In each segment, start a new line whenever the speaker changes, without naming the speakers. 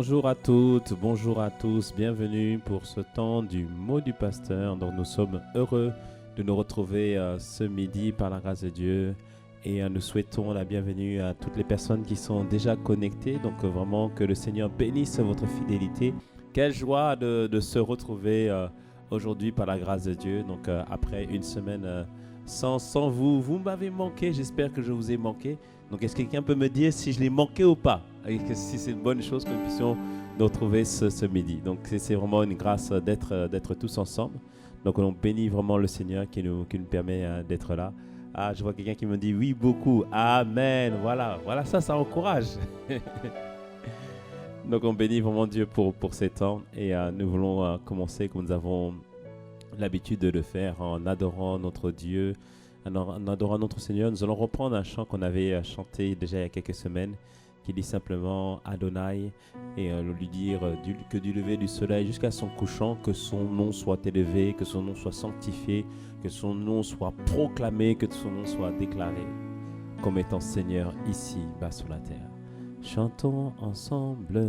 Bonjour à toutes, bonjour à tous, bienvenue pour ce temps du mot du pasteur. Donc nous sommes heureux de nous retrouver ce midi par la grâce de Dieu et nous souhaitons la bienvenue à toutes les personnes qui sont déjà connectées. Donc vraiment que le Seigneur bénisse votre fidélité. Quelle joie de se retrouver aujourd'hui par la grâce de Dieu. Donc après une semaine sans vous, vous m'avez manqué, j'espère que je vous ai manqué. Donc, est-ce que quelqu'un peut me dire si je l'ai manqué ou pas? Et que si c'est une bonne chose que nous puissions nous retrouver ce midi. Donc, c'est vraiment une grâce d'être tous ensemble. Donc, on bénit vraiment le Seigneur qui nous permet d'être là. Ah, je vois quelqu'un qui me dit oui, beaucoup. Amen. Voilà, ça encourage. Donc, on bénit vraiment Dieu pour ces temps. Et nous voulons commencer comme nous avons l'habitude de le faire en adorant notre Dieu. En adorant notre Seigneur, nous allons reprendre un chant qu'on avait chanté déjà il y a quelques semaines, qui dit simplement Adonai, et lui dire que du lever du soleil jusqu'à son couchant, que son nom soit élevé, que son nom soit sanctifié, que son nom soit proclamé, que son nom soit déclaré comme étant Seigneur ici, bas sur la terre. Chantons ensemble.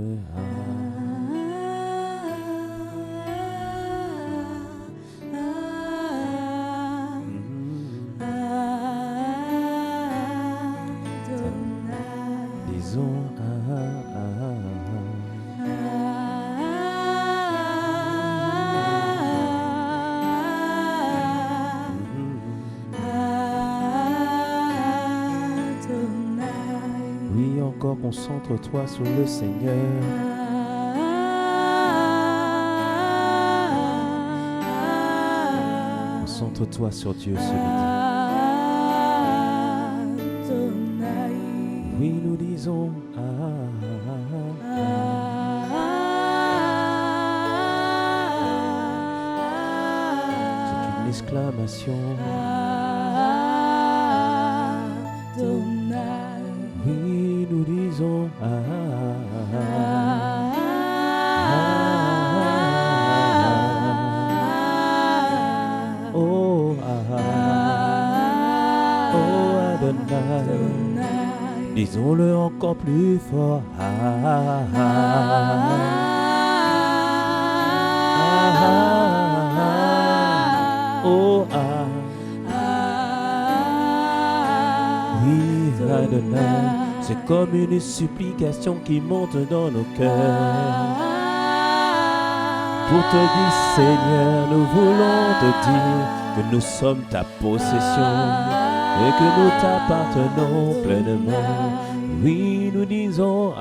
Concentre-toi sur le Seigneur. Concentre-toi sur Dieu ce midi. Oui, nous disons c'est une exclamation. Oui, nous disons oh Adonai, disons-le encore plus fort. Oh oui, Adonai. C'est comme une supplication qui monte dans nos cœurs. Pour te dire, Seigneur, nous voulons te dire que nous sommes ta possession et que nous t'appartenons pleinement. Oui, nous disons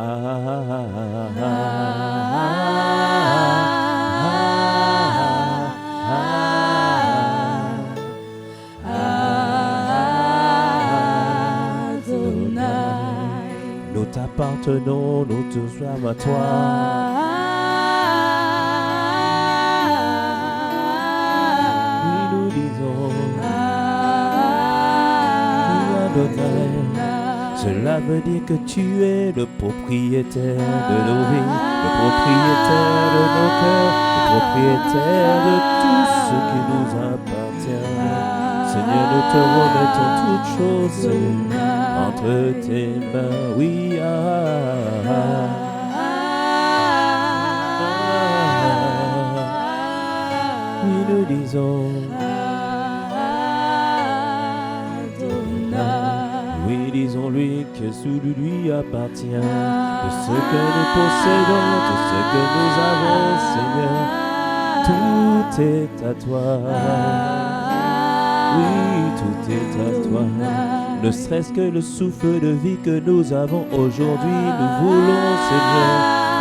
nous t'appartenons, nous te sommes à toi. Oui, nous disons Adonai. Cela veut dire que tu es le propriétaire de nos vies, le propriétaire de nos cœurs, le propriétaire de tout ce qui nous appartient. Seigneur, nous te remettons toutes choses entre tes mains, oui, oui, nous disons, oui, disons-lui que sous lui appartient de ce que nous possédons, de ce que nous avons, Seigneur, tout est à toi. Oui, tout est à toi. Ne serait-ce que le souffle de vie que nous avons aujourd'hui, nous voulons, Seigneur,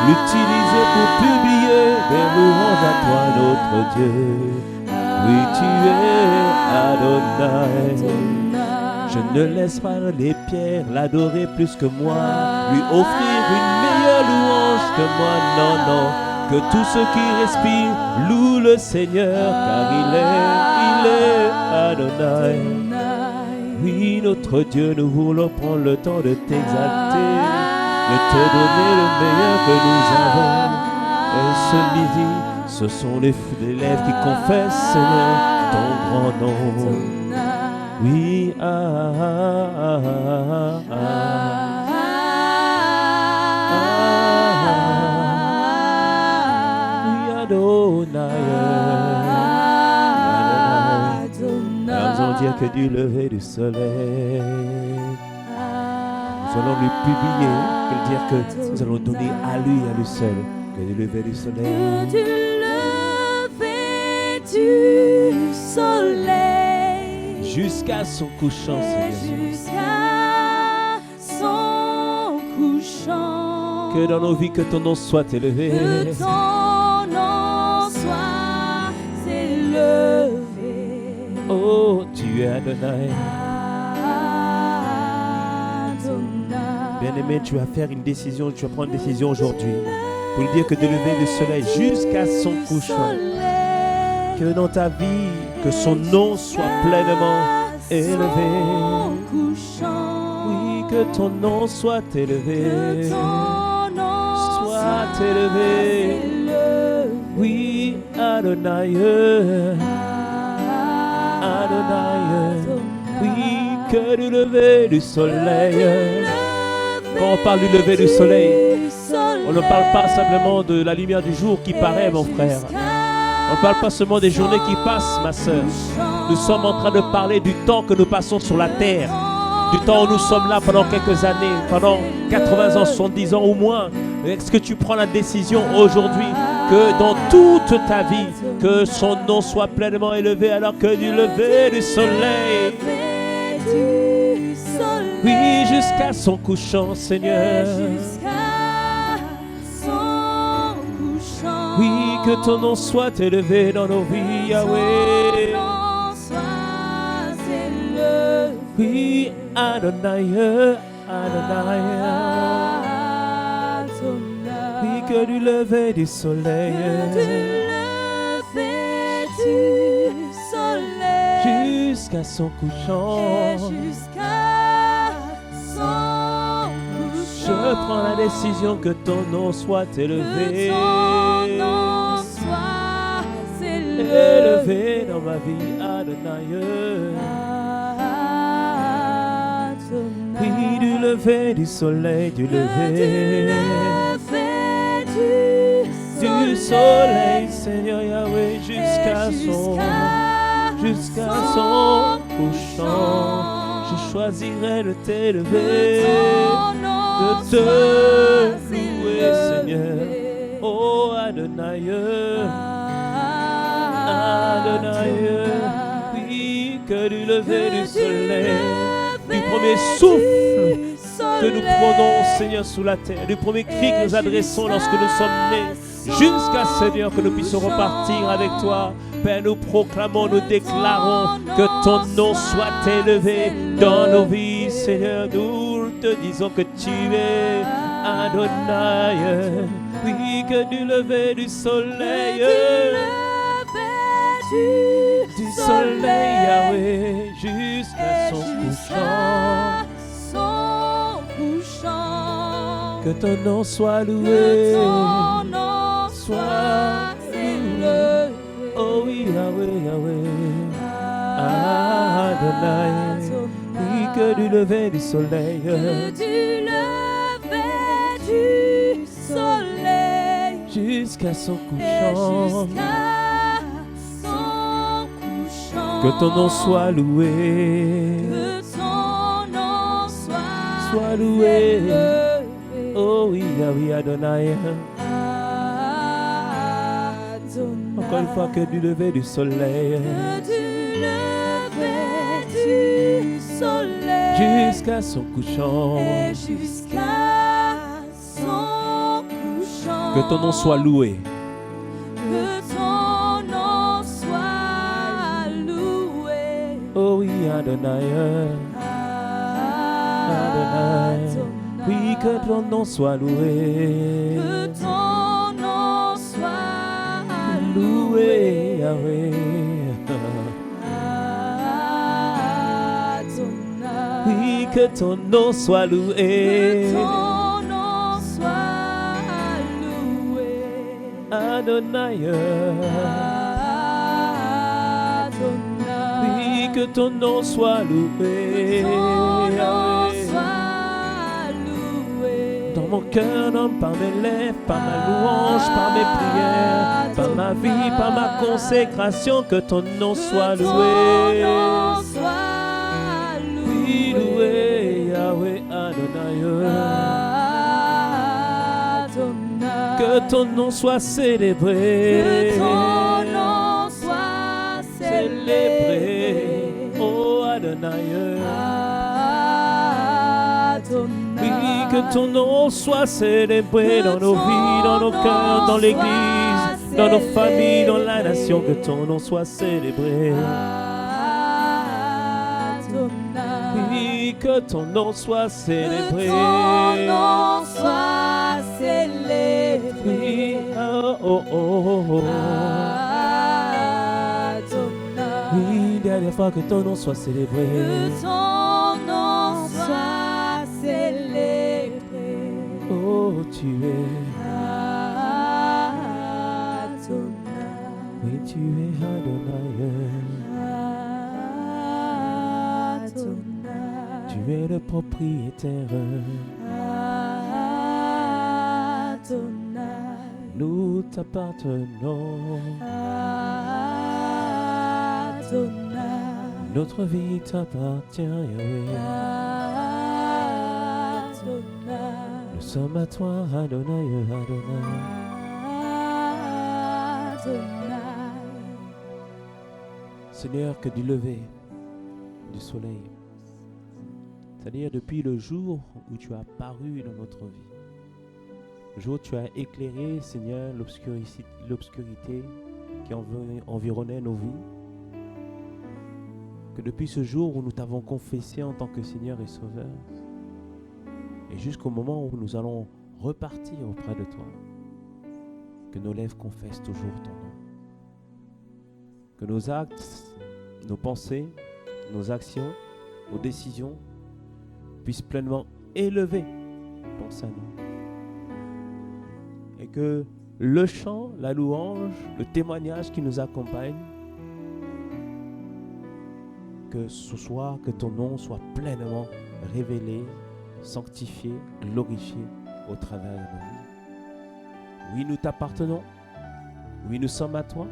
l'utiliser pour publier des louanges à toi, notre Dieu. Oui, tu es Adonai. Je ne laisse pas les pierres l'adorer plus que moi, lui offrir une meilleure louange que moi, non, non. Que tous ceux qui respirent louent le Seigneur, car il est Adonai. Oui, notre Dieu, nous voulons prendre le temps de t'exalter, de te donner le meilleur que nous avons. Et ce midi, ce sont les lèvres qui confessent, Seigneur, ton grand nom. Oui, dire que du lever du soleil, nous allons lui publier, que dire que nous allons donner à lui seul, que du lever du soleil.
Que du lever du soleil
jusqu'à son couchant, Seigneur.
Jusqu'à son couchant.
Que dans nos vies, que ton nom soit élevé.
Que ton nom soit élevé.
Oh, tu es Adonai. Bien-aimé, tu vas faire une décision, tu vas prendre une décision aujourd'hui pour lui dire que de lever le soleil jusqu'à son couchant, que dans ta vie, que son nom soit pleinement élevé. Oui, que ton nom soit élevé. Soit élevé. Oui, Adonai. Adonai. Oui, que du lever du soleil. Quand on parle du lever du soleil, on ne parle pas simplement de la lumière du jour qui paraît, mon frère. On ne parle pas seulement des journées qui passent, ma sœur. Nous sommes en train de parler du temps que nous passons sur la terre. Du temps où nous sommes là pendant quelques années, pendant 80 ans, 70 ans ou moins. Est-ce que tu prends la décision aujourd'hui que dans toute ta vie, que son nom soit pleinement élevé alors que du lever du soleil, oui, jusqu'à son couchant, Seigneur. Oui, que ton nom soit élevé dans nos vies, Yahweh. Oui, Adonai, Adonai. Oui, que du lever du soleil. Jusqu'à son couchant. Je prends la décision que ton nom soit élevé. Élevé dans ma vie, Adonai. Oui, du lever du soleil, du lever du soleil, Seigneur Yahweh, jusqu'à son couchant. Je choisirai de t'élever, de te louer, Seigneur. Oh Adonai, Adonai. Oui, que du lever du soleil, du premier souffle que nous prenons, Seigneur, sous la terre, du premier cri que nous adressons lorsque nous sommes nés, jusqu'à, Seigneur, que nous puissions repartir avec toi. Père, nous proclamons, nous déclarons que ton nom soit élevé dans nos vies, Seigneur. Nous te disons que tu es Adonai. Oui, que du lever du soleil, du soleil, Yahweh, jusqu'à son couchant. Que ton nom soit loué, soit loué. Oh oui, Yahweh, Yahweh, Adonai. Oui, que du lever du soleil, jusqu'à son couchant. Que ton nom soit loué, soit loué. Oh oui, Yahweh, Adonai. Encore une fois, que du lever du soleil, jusqu'à son couchant. Que ton nom soit loué. Oh oui, Adonai. Adonai. Oui, que ton nom soit loué. Loué, Yahweh. Oui, que ton nom soit loué. Adonai. Oui, que ton nom soit loué. Dans mon cœur, non, par mes lèvres, par ma louange, par mes prières, par ma vie, par ma consécration, que ton nom soit loué. ton nom soit célébré.
Que ton nom soit célébré.
Oh Adonai.
Adonai.
Oui, que ton nom soit célébré dans nos vies, dans nos cœurs, dans l'église, dans nos familles, dans la nation. Que ton nom soit célébré. Oui, que ton nom soit célébré.
Que ton nom soit célébré.
Oui, oh, oh, oh, oh.
Adonai.
Oui, dernière fois que ton nom soit célébré.
Que ton nom soit célébré.
Oh, tu es.
Adonai.
Oui, tu es Adonai.
Adonai.
Tu es le propriétaire.
Adonai.
Nous t'appartenons.
Adonai.
Notre vie t'appartient, Yahweh.
Adonai.
Nous sommes à toi, Adonai, Adonai.
Adonai.
Seigneur, que du lever du soleil, c'est-à-dire depuis le jour où tu as apparu dans notre vie, le jour où tu as éclairé, Seigneur, l'obscurité qui environnait nos vies, que depuis ce jour où nous t'avons confessé en tant que Seigneur et Sauveur, et jusqu'au moment où nous allons repartir auprès de toi, que nos lèvres confessent toujours ton nom, que nos actes, nos pensées, nos actions, nos décisions puissent pleinement élever ton Saint-Nom. Et que le chant, la louange, le témoignage qui nous accompagne, que ce soir, que ton nom soit pleinement révélé, sanctifié, glorifié au travers de nos vies. Oui, nous t'appartenons. Oui, nous sommes à toi.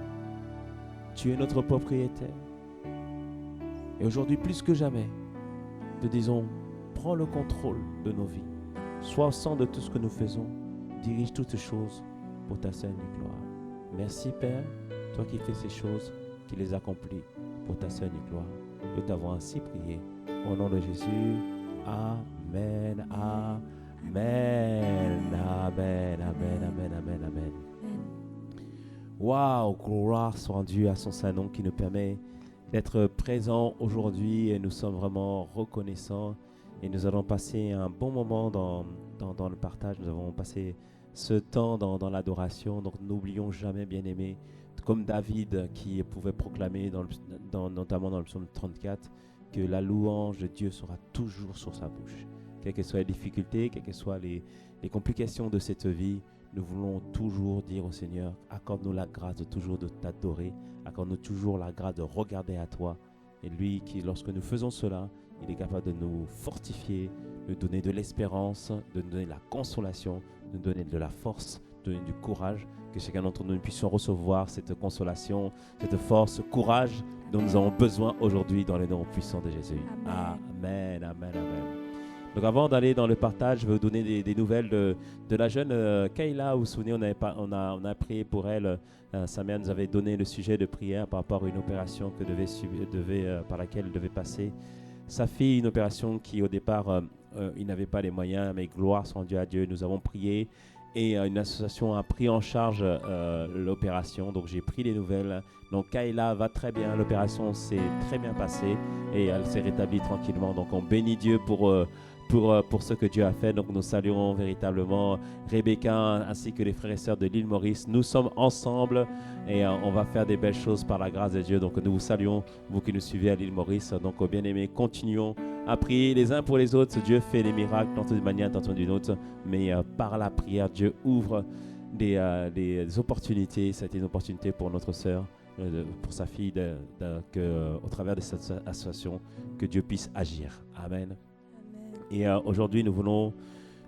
Tu es notre propriétaire. Et aujourd'hui, plus que jamais, te disons, prends le contrôle de nos vies. Sois au centre de tout ce que nous faisons. Dirige toutes choses pour ta sainte gloire. Merci Père, toi qui fais ces choses, qui les accomplis pour ta sainte gloire. Nous t'avons ainsi prié. Au nom de Jésus, Amen, Amen, Amen, Amen, Amen, Amen, Amen. Waouh, gloire soit rendue à son Saint-Nom qui nous permet d'être présents aujourd'hui et nous sommes vraiment reconnaissants et nous allons passer un bon moment dans le partage. Nous avons passé ce temps dans l'adoration, donc n'oublions jamais, bien-aimés, comme David qui pouvait proclamer notamment dans le psaume 34, que la louange de Dieu sera toujours sur sa bouche. Quelles que soient les difficultés, quelles que soient les complications de cette vie, nous voulons toujours dire au Seigneur, accorde-nous la grâce de toujours de t'adorer, accorde-nous toujours la grâce de regarder à toi. Et lui, qui, lorsque nous faisons cela, il est capable de nous fortifier, de nous donner de l'espérance, de nous donner de la consolation, de nous donner de la force, de nous donner du courage, que chacun d'entre nous puissions recevoir cette consolation, cette force, ce courage dont nous avons besoin aujourd'hui dans le nom puissant de Jésus. Amen, amen, amen. Donc avant d'aller dans le partage, je vais vous donner des nouvelles de la jeune Kayla. Vous vous souvenez, on a prié pour elle. Sa mère nous avait donné le sujet de prière par rapport à une opération par laquelle elle devait passer. Sa fille, une opération qui au départ, il n'avait pas les moyens, mais gloire soit rendue à Dieu. Nous avons prié et une association a pris en charge l'opération. Donc j'ai pris les nouvelles. Donc Kayla va très bien, l'opération s'est très bien passée et elle s'est rétablie tranquillement. Donc on bénit Dieu pour ce que Dieu a fait. Donc nous saluons véritablement Rebecca ainsi que les frères et sœurs de l'île Maurice. Nous sommes ensemble et on va faire des belles choses par la grâce de Dieu. Donc nous vous saluons, vous qui nous suivez à l'île Maurice. Donc bien-aimés, continuons à prier les uns pour les autres. Dieu fait des miracles tantôt d'une manière, tantôt d'une autre, mais par la prière, Dieu ouvre des opportunités. C'était une opportunité pour notre sœur, pour sa fille, au travers de cette association, que Dieu puisse agir. Amen. Et aujourd'hui, nous voulons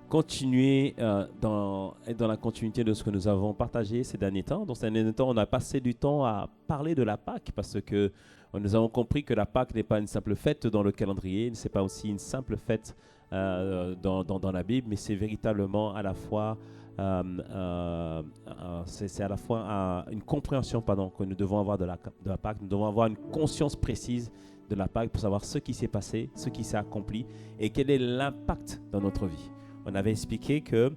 continuer dans la continuité de ce que nous avons partagé ces derniers temps. Dans ces derniers temps, on a passé du temps à parler de la Pâque parce que nous avons compris que la Pâque n'est pas une simple fête dans le calendrier, ce n'est pas aussi une simple fête dans la Bible, mais c'est véritablement à la fois c'est à la fois une compréhension que nous devons avoir de la Pâque. Nous devons avoir une conscience précise de la Pâque pour savoir ce qui s'est passé, ce qui s'est accompli et quel est l'impact dans notre vie. On avait expliqué que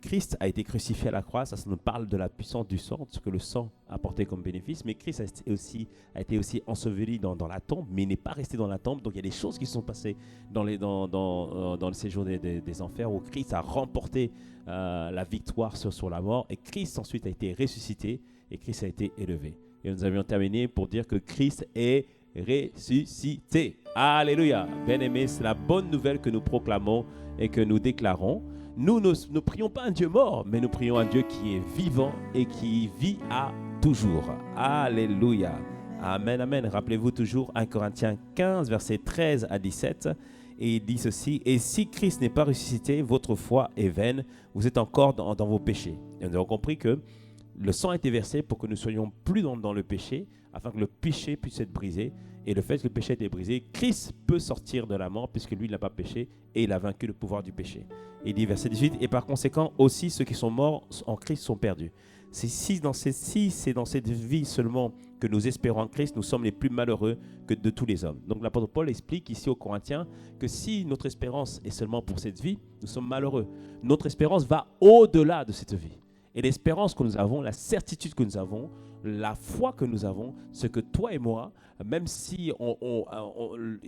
Christ a été crucifié à la croix. Ça nous parle de la puissance du sang, de ce que le sang a apporté comme bénéfice. Mais Christ a été aussi enseveli dans la tombe, mais il n'est pas resté dans la tombe. Donc il y a des choses qui se sont passées dans le séjour des enfers où Christ a remporté la victoire sur la mort. Et Christ ensuite a été ressuscité et Christ a été élevé. Et nous avions terminé pour dire que Christ est ressuscité. Alléluia. Bien-aimés, c'est la bonne nouvelle que nous proclamons et que nous déclarons. Nous ne prions pas un Dieu mort, mais nous prions un Dieu qui est vivant et qui vit à toujours. Alléluia. Amen, amen. Rappelez-vous toujours 1 Corinthiens 15, versets 13 à 17. Et il dit ceci: et si Christ n'est pas ressuscité, votre foi est vaine, vous êtes encore dans vos péchés. Et nous avons compris que le sang a été versé pour que nous ne soyons plus dans le péché, afin que le péché puisse être brisé. Et le fait que le péché ait été brisé, Christ peut sortir de la mort, puisque lui, il n'a pas péché et il a vaincu le pouvoir du péché. Il dit, verset 18, et par conséquent, aussi ceux qui sont morts en Christ sont perdus. C'est dans cette vie seulement que nous espérons en Christ, nous sommes les plus malheureux que de tous les hommes. Donc l'apôtre Paul explique ici aux Corinthiens que si notre espérance est seulement pour cette vie, nous sommes malheureux. Notre espérance va au-delà de cette vie. Et l'espérance que nous avons, la certitude que nous avons, la foi que nous avons, c'est que toi et moi, même si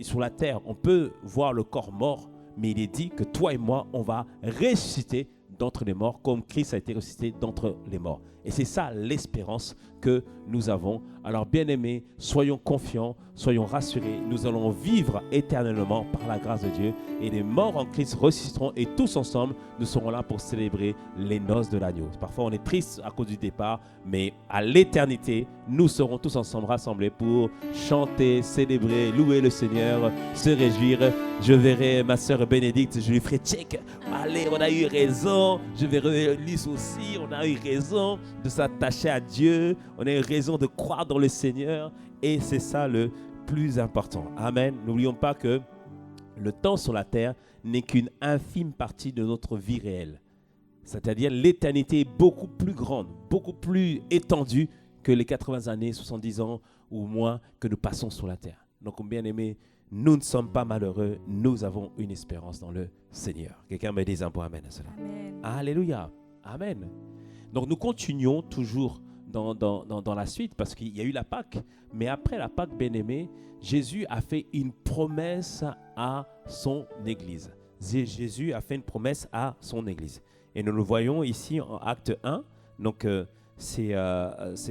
sur la terre, on peut voir le corps mort, mais il est dit que toi et moi, on va ressusciter d'entre les morts, comme Christ a été ressuscité d'entre les morts. Et c'est ça l'espérance que nous avons. Alors bien-aimés, soyons confiants, soyons rassurés. Nous allons vivre éternellement par la grâce de Dieu. Et les morts en Christ ressusciteront et tous ensemble, nous serons là pour célébrer les noces de l'agneau. Parfois on est triste à cause du départ, mais à l'éternité, nous serons tous ensemble rassemblés pour chanter, célébrer, louer le Seigneur, se réjouir. Je verrai ma sœur Bénédicte, je lui ferai check. Allez, on a eu raison. Je verrai Lys aussi, on a eu raison de s'attacher à Dieu. On a eu raison de croire dans le Seigneur. Et c'est ça le plus important. Amen. N'oublions pas que le temps sur la terre n'est qu'une infime partie de notre vie réelle. C'est-à-dire l'éternité est beaucoup plus grande, beaucoup plus étendue que les 80 années, 70 ans ou moins que nous passons sur la terre. Donc, bien aimés, nous ne sommes pas malheureux, nous avons une espérance dans le Seigneur. Quelqu'un me dit un point amen à cela.
Amen.
Alléluia. Amen. Donc nous continuons toujours dans la suite parce qu'il y a eu la Pâque. Mais après la Pâque, bien-aimé, Jésus a fait une promesse à son Église. Jésus a fait une promesse à son Église. Et nous le voyons ici en Acte 1. Donc c'est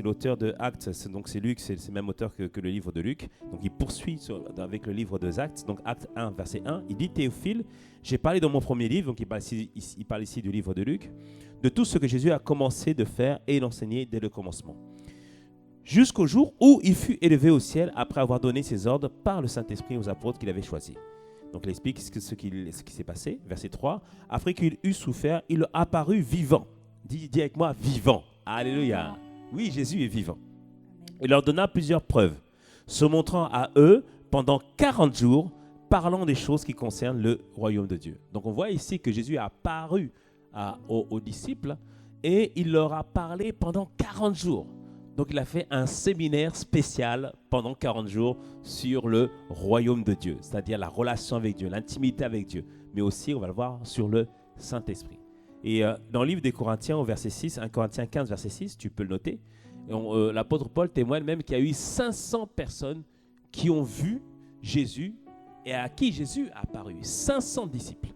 l'auteur de Actes, c'est Luc, c'est le même auteur que le livre de Luc. Donc il poursuit avec le livre de Actes. Donc Acte 1, verset 1, il dit: Théophile, j'ai parlé dans mon premier livre, donc il parle ici du livre de Luc, de tout ce que Jésus a commencé de faire et d'enseigner dès le commencement, jusqu'au jour où il fut élevé au ciel après avoir donné ses ordres par le Saint-Esprit aux apôtres qu'il avait choisis. Donc il explique ce qui s'est passé. Verset 3, après qu'il eut souffert, il apparut vivant. Dis avec moi, vivant. Alléluia. Oui, Jésus est vivant. Il leur donna plusieurs preuves, se montrant à eux pendant 40 jours, parlant des choses qui concernent le royaume de Dieu. Donc on voit ici que Jésus a apparu aux disciples et il leur a parlé pendant 40 jours. Donc il a fait un séminaire spécial pendant 40 jours sur le royaume de Dieu, c'est-à-dire la relation avec Dieu, l'intimité avec Dieu, mais aussi, on va le voir, sur le Saint-Esprit. Et dans le livre des Corinthiens, au verset 6, 1 Corinthiens 15, verset 6, tu peux le noter, l'apôtre Paul témoigne même qu'il y a eu 500 personnes qui ont vu Jésus et à qui Jésus a apparu. 500 disciples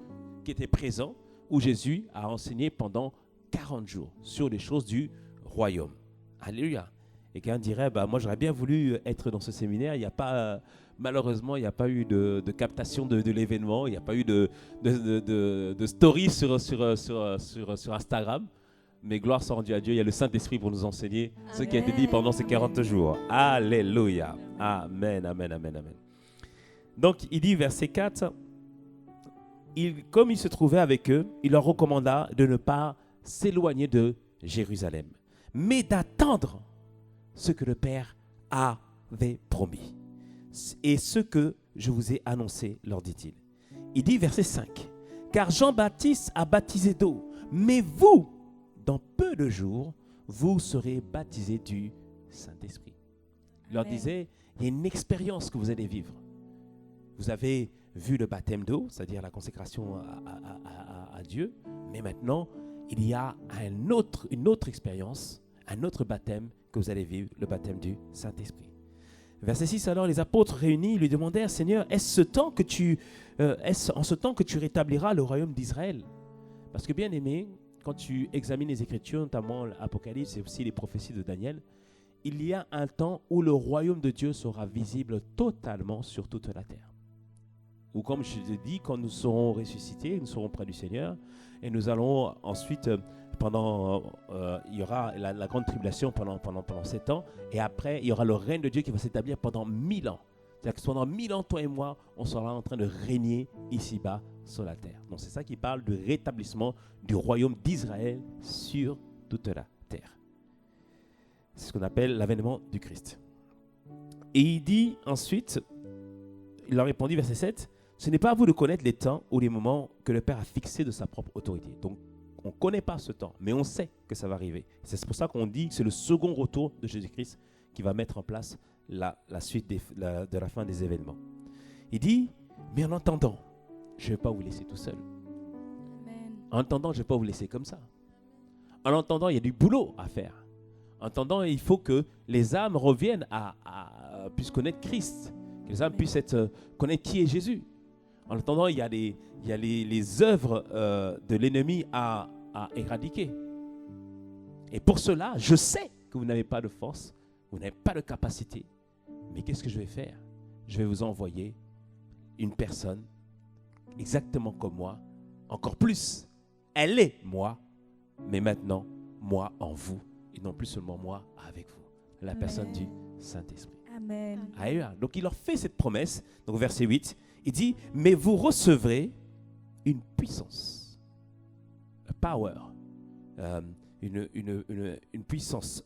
qui étaient présents où Jésus a enseigné pendant 40 jours sur les choses du royaume. Alléluia. Et quelqu'un dirait, moi j'aurais bien voulu être dans ce séminaire, il n'y a pas... Malheureusement, il n'y a pas eu de captation de l'événement, il n'y a pas eu de story sur Instagram. Mais gloire soit rendue à Dieu, il y a le Saint-Esprit pour nous enseigner ce qui a été dit pendant ces 40 jours. Alléluia. Amen, amen, amen, amen. Donc, il dit, verset 4, comme il se trouvait avec eux, il leur recommanda de ne pas s'éloigner de Jérusalem, mais d'attendre ce que le Père avait promis. Et ce que je vous ai annoncé, leur dit-il. Il dit, verset 5, « Car Jean-Baptiste a baptisé d'eau, mais vous, dans peu de jours, vous serez baptisés du Saint-Esprit. Il leur
Amen.
disait, il y a une expérience que vous allez vivre. Vous avez vu le baptême d'eau, c'est-à-dire la consécration à Dieu, mais maintenant, il y a une autre expérience, un autre baptême que vous allez vivre, le baptême du Saint-Esprit. Verset 6, alors les apôtres réunis lui demandèrent, Seigneur, est-ce en ce temps que tu rétabliras le royaume d'Israël? Parce que bien aimé, quand tu examines les Écritures, notamment l'Apocalypse et aussi les prophéties de Daniel, il y a un temps où le royaume de Dieu sera visible totalement sur toute la terre. Ou comme je te dis, quand nous serons ressuscités, nous serons près du Seigneur, et nous allons ensuite, il y aura la grande tribulation pendant 7 ans, et après, il y aura le règne de Dieu qui va s'établir pendant 1000 ans. C'est-à-dire que pendant 1000 ans, toi et moi, on sera en train de régner ici-bas sur la terre. Donc c'est ça qui parle du rétablissement du royaume d'Israël sur toute la terre. C'est ce qu'on appelle l'avènement du Christ. Et il dit ensuite, il leur répondit, verset 7, « Ce n'est pas à vous de connaître les temps ou les moments que le Père a fixés de sa propre autorité. » Donc, on ne connaît pas ce temps, mais on sait que ça va arriver. C'est pour ça qu'on dit que c'est le second retour de Jésus-Christ qui va mettre en place la suite de la fin des événements. Il dit, « Mais en entendant, je ne vais pas vous laisser tout seul.
Amen.
En entendant, je ne vais pas vous laisser comme ça. En entendant, il y a du boulot à faire. En attendant, il faut que les âmes reviennent puissent connaître Christ, que les âmes puissent connaître qui est Jésus. En attendant, il y a les œuvres de l'ennemi à éradiquer. Et pour cela, je sais que vous n'avez pas de force, vous n'avez pas de capacité. Mais qu'est-ce que je vais faire? Je vais vous envoyer une personne exactement comme moi, encore plus. Elle est moi, mais maintenant, moi en vous. Et non plus seulement moi avec vous, la
Amen.
personne du Saint-Esprit.
Amen.
Alléluia. Donc il leur fait cette promesse, donc verset 8, il dit, mais vous recevrez une puissance, a power, une puissance,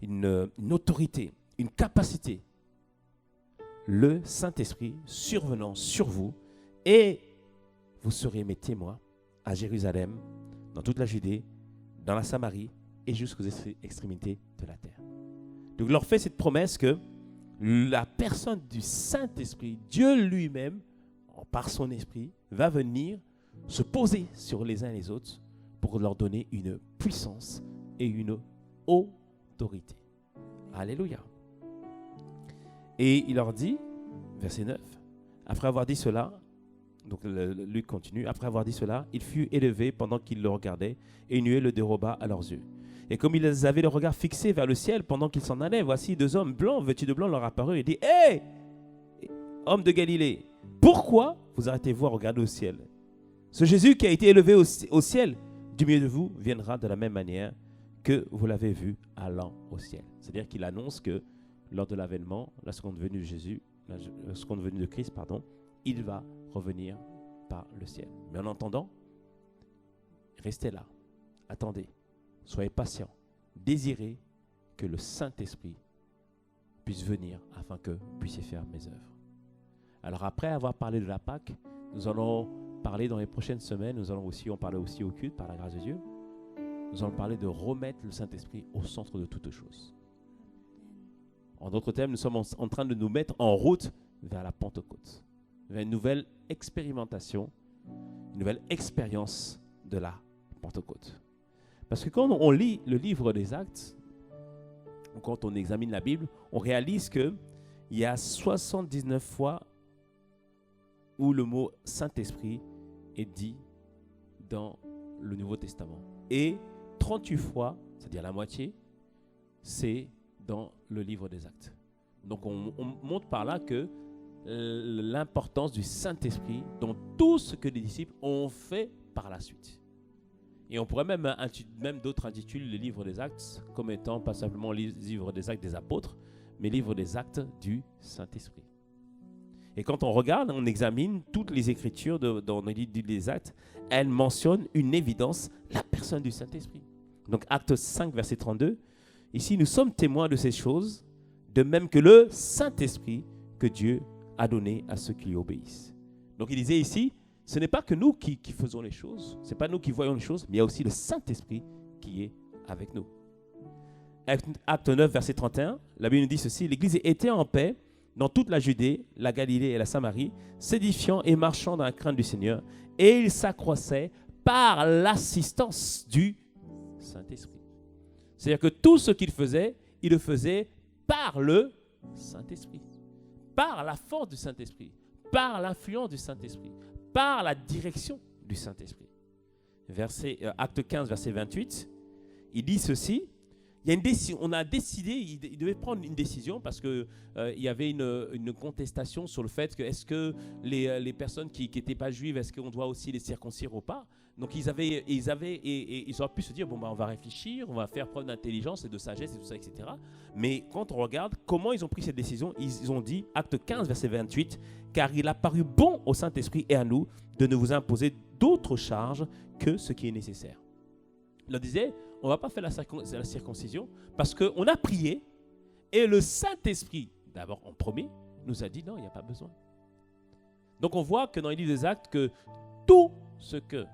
une autorité, une capacité, le Saint-Esprit survenant sur vous, et vous serez mes témoins à Jérusalem, dans toute la Judée, dans la Samarie, et jusqu'aux extrémités de la terre. Donc il leur fait cette promesse que la personne du Saint-Esprit, Dieu lui-même, par son esprit, va venir se poser sur les uns et les autres pour leur donner une puissance et une autorité. Alléluia. Et il leur dit, verset 9, après avoir dit cela, donc Luc continue, après avoir dit cela, il fut élevé pendant qu'ils le regardaient, et une nuée le déroba à leurs yeux. Et comme ils avaient le regard fixé vers le ciel pendant qu'ils s'en allaient, voici 2 hommes blancs, vêtus de blanc, leur apparurent et dit, « Hé, hommes de Galilée, pourquoi vous arrêtez-vous à regarder au ciel? Ce Jésus qui a été élevé au ciel, du milieu de vous, viendra de la même manière que vous l'avez vu allant au ciel. » C'est-à-dire qu'il annonce que lors de l'avènement, la seconde venue de Jésus, la seconde venue de Christ, il va revenir par le ciel. Mais en attendant, restez là, attendez. Soyez patients, désirez que le Saint-Esprit puisse venir afin que vous puissiez faire mes œuvres. Alors après avoir parlé de la Pâque, nous allons parler dans les prochaines semaines, nous allons aussi en parler aussi au culte par la grâce de Dieu. Nous allons parler de remettre le Saint-Esprit au centre de toutes choses. En d'autres termes, nous sommes en train de nous mettre en route vers la Pentecôte, vers une nouvelle expérimentation, une nouvelle expérience de la Pentecôte. Parce que quand on lit le livre des Actes, ou quand on examine la Bible, on réalise qu'il y a 79 fois où le mot Saint-Esprit est dit dans le Nouveau Testament. Et 38 fois, c'est-à-dire la moitié, c'est dans le livre des Actes. Donc on montre par là que l'importance du Saint-Esprit dans tout ce que les disciples ont fait par la suite. Et on pourrait même d'autres intitulent le livre des Actes comme étant pas simplement le livre des Actes des apôtres, mais livre des Actes du Saint-Esprit. Et quand on regarde, on examine toutes les Écritures dans le livre des Actes, elles mentionnent une évidence, la personne du Saint-Esprit. Donc Acte 5, verset 32, ici nous sommes témoins de ces choses, de même que le Saint-Esprit que Dieu a donné à ceux qui lui obéissent. Donc il disait ici, ce n'est pas que nous qui faisons les choses, ce n'est pas nous qui voyons les choses, mais il y a aussi le Saint-Esprit qui est avec nous. Acte 9, verset 31, la Bible nous dit ceci, l'Église était en paix dans toute la Judée, la Galilée et la Samarie, s'édifiant et marchant dans la crainte du Seigneur, et il s'accroissait par l'assistance du Saint-Esprit. C'est-à-dire que tout ce qu'il faisait, il le faisait par le Saint-Esprit, par la force du Saint-Esprit, par l'influence du Saint-Esprit, par la direction du Saint-Esprit. Acte 15, verset 28, il dit ceci, il y a une décision, on a décidé, il devait prendre une décision parce qu'il y avait une contestation sur le fait que est-ce que les personnes qui n'étaient pas juives, est-ce qu'on doit aussi les circoncire ou pas. Donc ils auraient pu se dire, bon, on va réfléchir, on va faire preuve d'intelligence et de sagesse et tout ça, etc. Mais quand on regarde comment ils ont pris cette décision, ils ont dit, acte 15, verset 28, car il a paru bon au Saint-Esprit et à nous de ne vous imposer d'autres charges que ce qui est nécessaire. Il leur disait, on ne va pas faire la circoncision parce qu'on a prié et le Saint-Esprit, d'abord en premier, nous a dit non, il n'y a pas besoin. Donc on voit que dans les livres des Actes, que tout ce que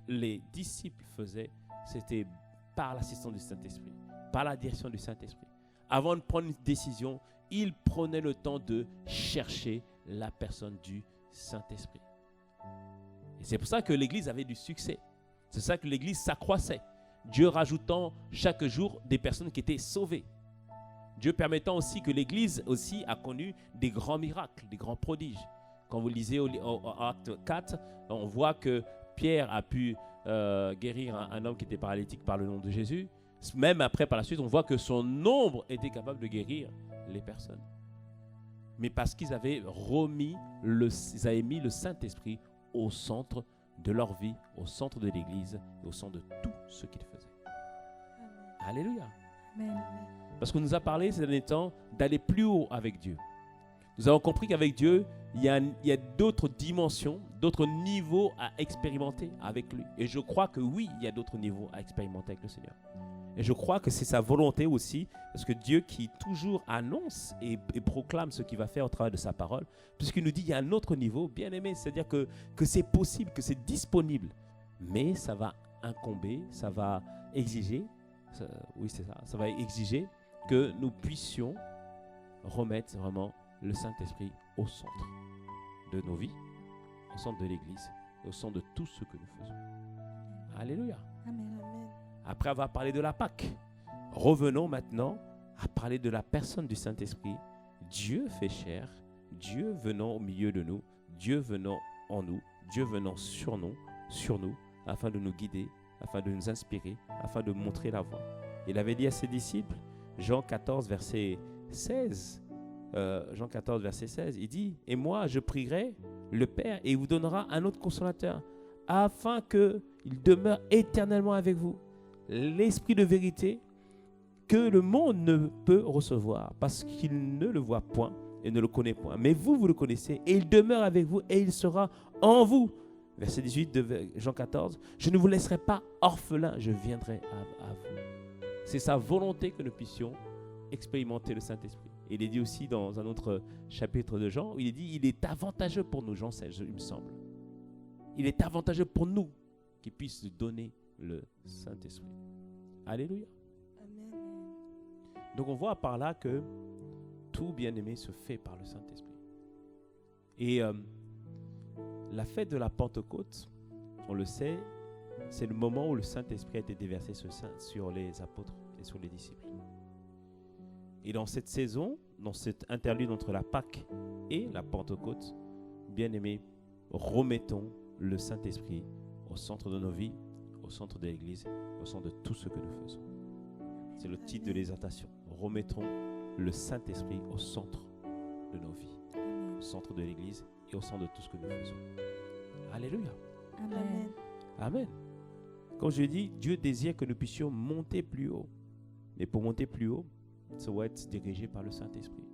les disciples faisaient, c'était par l'assistance du Saint-Esprit, par la direction du Saint-Esprit. Avant de prendre une décision, ils prenaient le temps de chercher la personne du Saint-Esprit. Et c'est pour ça que l'Église avait du succès. C'est ça que l'Église s'accroissait. Dieu rajoutant chaque jour des personnes qui étaient sauvées. Dieu permettant aussi que l'Église aussi a connu des grands miracles, des grands prodiges. Quand vous lisez au acte 4, on voit que Pierre a pu guérir un homme qui était paralytique par le nom de Jésus. Même après, par la suite, on voit que son nombre était capable de guérir les personnes. Mais parce qu'ils avaient mis le Saint-Esprit au centre de leur vie, au centre de l'Église et au centre de tout ce qu'ils faisaient. Alléluia.
Amen.
Parce qu'on nous a parlé ces derniers temps d'aller plus haut avec Dieu. Nous avons compris qu'avec Dieu, il y a d'autres dimensions, d'autres niveaux à expérimenter avec lui. Et je crois que oui, il y a d'autres niveaux à expérimenter avec le Seigneur. Et je crois que c'est sa volonté aussi, parce que Dieu qui toujours annonce et proclame ce qu'il va faire au travers de sa parole, puisqu'il nous dit qu'il y a un autre niveau, bien aimé, c'est-à-dire que c'est possible, que c'est disponible, mais ça va incomber, ça va exiger, ça va exiger que nous puissions remettre vraiment le Saint-Esprit au centre de nos vies, au centre de l'Église, et au centre de tout ce que nous faisons. Alléluia.
Amen. Amen.
Après avoir parlé de la Pâque, revenons maintenant à parler de la personne du Saint-Esprit. Dieu fait chair, Dieu venant au milieu de nous, Dieu venant en nous, Dieu venant sur nous, afin de nous guider, afin de nous inspirer, afin de montrer la voie. Il avait dit à ses disciples, Jean 14, verset 16, il dit, « Et moi, je prierai le Père et il vous donnera un autre consolateur, afin qu'il demeure éternellement avec vous. L'Esprit de vérité que le monde ne peut recevoir parce qu'il ne le voit point et ne le connaît point. Mais vous, vous le connaissez et il demeure avec vous et il sera en vous. » Verset 18 de Jean 14. « Je ne vous laisserai pas orphelin, je viendrai à vous. » C'est sa volonté que nous puissions expérimenter le Saint-Esprit. Et il est dit aussi dans un autre chapitre de Jean, où il est dit, il est avantageux pour nous, Jean 16, il me semble. Il est avantageux pour nous qu'il puisse donner le Saint-Esprit. Alléluia.
Amen.
Donc on voit par là que tout bien-aimé se fait par le Saint-Esprit. Et la fête de la Pentecôte, on le sait, c'est le moment où le Saint-Esprit a été déversé sur les apôtres et sur les disciples. Et dans cette saison, dans cette interlude entre la Pâque et la Pentecôte, bien-aimés, remettons le Saint-Esprit au centre de nos vies, au centre de l'Église, au centre de tout ce que nous faisons. C'est le titre de l'exhortation. Remettons le Saint-Esprit au centre de nos vies, au centre de l'Église et au centre de tout ce que nous faisons. Alléluia.
Amen.
Amen. Comme je dis, Dieu désire que nous puissions monter plus haut. Mais pour monter plus haut, ça doit être dirigé par le Saint-Esprit.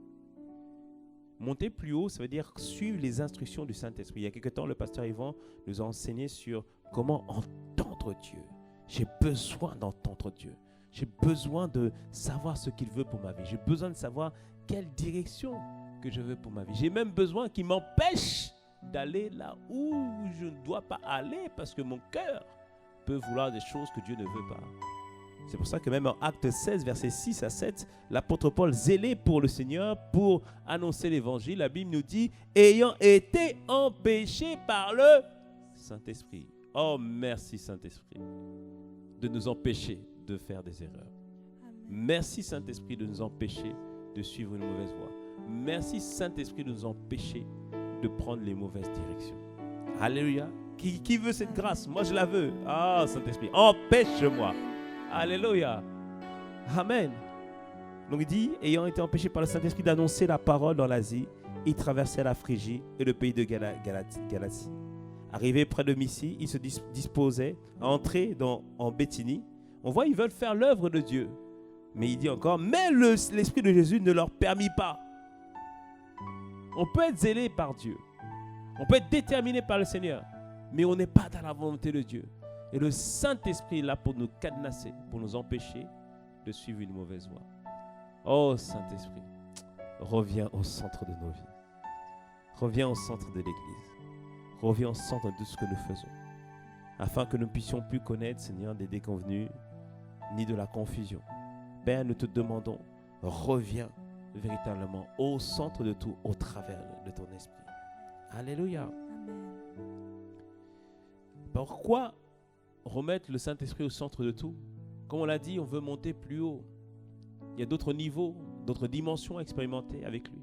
Monter plus haut, ça veut dire suivre les instructions du Saint-Esprit. Il y a quelque temps, le pasteur Yvan nous a enseigné sur comment entendre Dieu. J'ai besoin d'entendre Dieu. J'ai besoin de savoir ce qu'il veut pour ma vie. J'ai besoin de savoir quelle direction que je veux pour ma vie. J'ai même besoin qu'il m'empêche d'aller là où je ne dois pas aller parce que mon cœur peut vouloir des choses que Dieu ne veut pas. C'est pour ça que même en Acte 16, versets 6 à 7, l'apôtre Paul, zélé pour le Seigneur, pour annoncer l'évangile, la Bible nous dit « ayant été empêché par le Saint-Esprit ». Oh, merci Saint-Esprit de nous empêcher de faire des erreurs. Merci Saint-Esprit de nous empêcher de suivre une mauvaise voie. Merci Saint-Esprit de nous empêcher de prendre les mauvaises directions. Alléluia. Qui veut cette grâce? Moi je la veux. Ah, Saint-Esprit, empêche-moi. Alléluia. Amen. Donc il dit, ayant été empêché par le Saint-Esprit d'annoncer la parole dans l'Asie, il traversait la Phrygie et le pays de Galatie. Arrivé près de Mysie, il se disposait à entrer en Béthynie. On voit, ils veulent faire l'œuvre de Dieu. Mais il dit encore, mais l'Esprit de Jésus ne leur permit pas. On peut être zélé par Dieu. On peut être déterminé par le Seigneur. Mais on n'est pas dans la volonté de Dieu. Et le Saint-Esprit est là pour nous cadenasser, pour nous empêcher de suivre une mauvaise voie. Oh Saint-Esprit, reviens au centre de nos vies. Reviens au centre de l'Église. Reviens au centre de ce que nous faisons. Afin que nous ne puissions plus connaître, Seigneur, des déconvenues, ni de la confusion. Père, nous te demandons, reviens véritablement au centre de tout, au travers de ton esprit. Alléluia.
Amen.
Pourquoi remettre le Saint-Esprit au centre de tout? Comme on l'a dit, on veut monter plus haut. Il y a d'autres niveaux, d'autres dimensions à expérimenter avec lui.